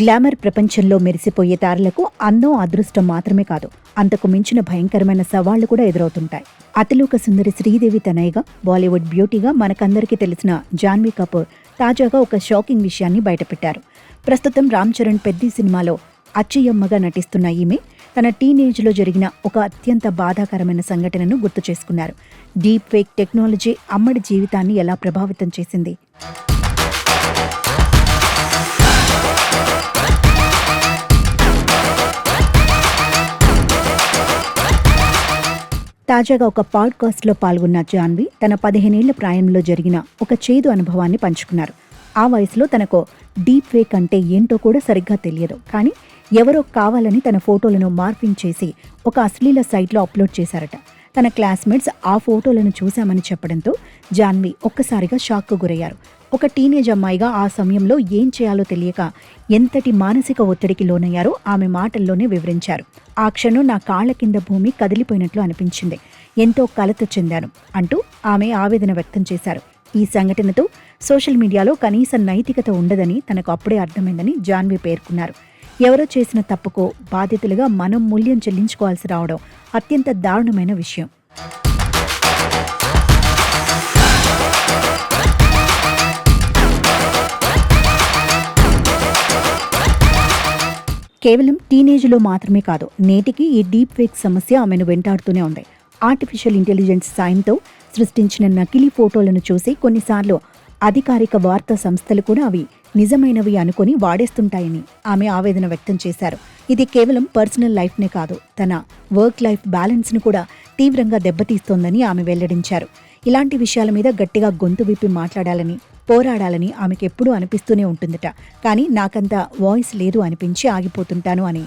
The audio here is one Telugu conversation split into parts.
గ్లామర్ ప్రపంచంలో మెరిసిపోయే తారలకు అందం అదృష్టం మాత్రమే కాదు, అంతకు మించిన భయంకరమైన సవాళ్లు కూడా ఎదురవుతుంటాయి. అతిలోక సుందరి శ్రీదేవి తనయగా బాలీవుడ్ బ్యూటీగా మనకందరికీ తెలిసిన జాన్వీ కపూర్ తాజాగా ఒక షాకింగ్ విషయాన్ని బయటపెట్టారు. ప్రస్తుతం రామ్ చరణ్ పెద్ది సినిమాలో అచ్చయ్యమ్మగా నటిస్తున్న ఈమె తన టీనేజ్లో జరిగిన ఒక అత్యంత బాధాకరమైన సంఘటనను గుర్తు చేసుకున్నారు. డీప్ ఫేక్ టెక్నాలజీ అమ్మడి జీవితాన్ని ఎలా ప్రభావితం చేసింది? తాజాగా ఒక పాడ్కాస్ట్లో పాల్గొన్న జాన్వీ తన 15 ఏళ్ల ప్రాయంలో జరిగిన ఒక చేదు అనుభవాన్ని పంచుకున్నారు. ఆ వయసులో తనకు డీప్ ఫేక్ అంటే ఏంటో కూడా సరిగ్గా తెలియదు. కానీ ఎవరో కావాలని తన ఫోటోలను మార్ఫింగ్ చేసి ఒక అశ్లీల సైట్లో అప్లోడ్ చేశారట. తన క్లాస్మేట్స్ ఆ ఫోటోలను చూశామని చెప్పడంతో జాన్వీ ఒక్కసారిగా షాక్కు గురయ్యారు. ఒక టీనేజ్ అమ్మాయిగా ఆ సమయంలో ఏం చేయాలో తెలియక ఎంతటి మానసిక ఒత్తిడికి లోనయ్యారో ఆమె మాటల్లోనే వివరించారు. ఆ క్షణం నా కాళ్ల కింద భూమి కదిలిపోయినట్లు అనిపించింది, ఎంతో కలత చెందాను అంటూ ఆమె ఆవేదన వ్యక్తం చేశారు. ఈ సంఘటనతో సోషల్ మీడియాలో కనీస నైతికత ఉండదని తనకు అప్పుడే అర్థమైందని జాన్వీ పేర్కొన్నారు. ఎవరో చేసిన తప్పుకో బాధితులుగా మనం మూల్యం చెల్లించుకోవాల్సి రావడం అత్యంత దారుణమైన విషయం. కేవలం టీనేజ్లో మాత్రమే కాదు, నేటికి ఈ డీప్ ఫేక్ సమస్య ఆమెను వెంటాడుతూనే ఉంది. ఆర్టిఫిషియల్ ఇంటెలిజెన్స్ సాయంతో సృష్టించిన నకిలీ ఫోటోలను చూసి కొన్నిసార్లు అధికారిక వార్తా సంస్థలు కూడా అవి నిజమైనవి అనుకుని వాడేస్తుంటాయని ఆమె ఆవేదన వ్యక్తం చేశారు. ఇది కేవలం పర్సనల్ లైఫ్నే కాదు, తన వర్క్ లైఫ్ బ్యాలెన్స్ను కూడా తీవ్రంగా దెబ్బతీస్తోందని ఆమె వెల్లడించారు. ఇలాంటి విషయాల మీద గట్టిగా గొంతు విప్పి మాట్లాడాలని, పోరాడాలని ఆమెకెప్పుడూ అనిపిస్తూనే ఉంటుందట. కానీ నాకంత వాయిస్ లేదు అనిపించి ఆగిపోతుంటాను అని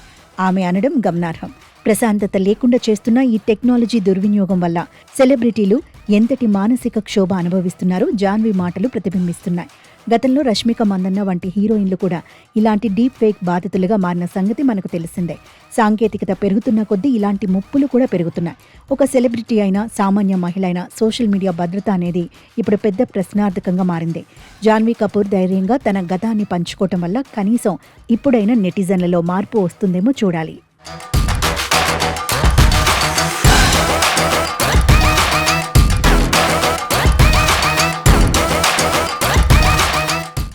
ఆమె అనడం గమనార్హం. ప్రశాంతత లేకుండా చేస్తున్న ఈ టెక్నాలజీ దుర్వినియోగం వల్ల సెలబ్రిటీలు ఎంతటి మానసిక క్షోభ అనుభవిస్తున్నారో జాన్వీ మాటలు ప్రతిబింబిస్తున్నాయి. గతంలో రష్మిక మందన్న వంటి హీరోయిన్లు కూడా ఇలాంటి డీప్ ఫేక్ బాధితులుగా మారిన సంగతి మనకు తెలిసిందే. సాంకేతికత పెరుగుతున్న కొద్దీ ఇలాంటి ముప్పులు కూడా పెరుగుతున్నాయి. ఒక సెలబ్రిటీ అయినా, సామాన్య మహిళ అయినా సోషల్ మీడియా భద్రత అనేది ఇప్పుడు పెద్ద ప్రశ్నార్థకంగా మారింది. జాన్వీ కపూర్ ధైర్యంగా తన గతాన్ని పంచుకోవటం వల్ల కనీసం ఇప్పుడైనా నెటిజన్లలో మార్పు వస్తుందేమో చూడాలి.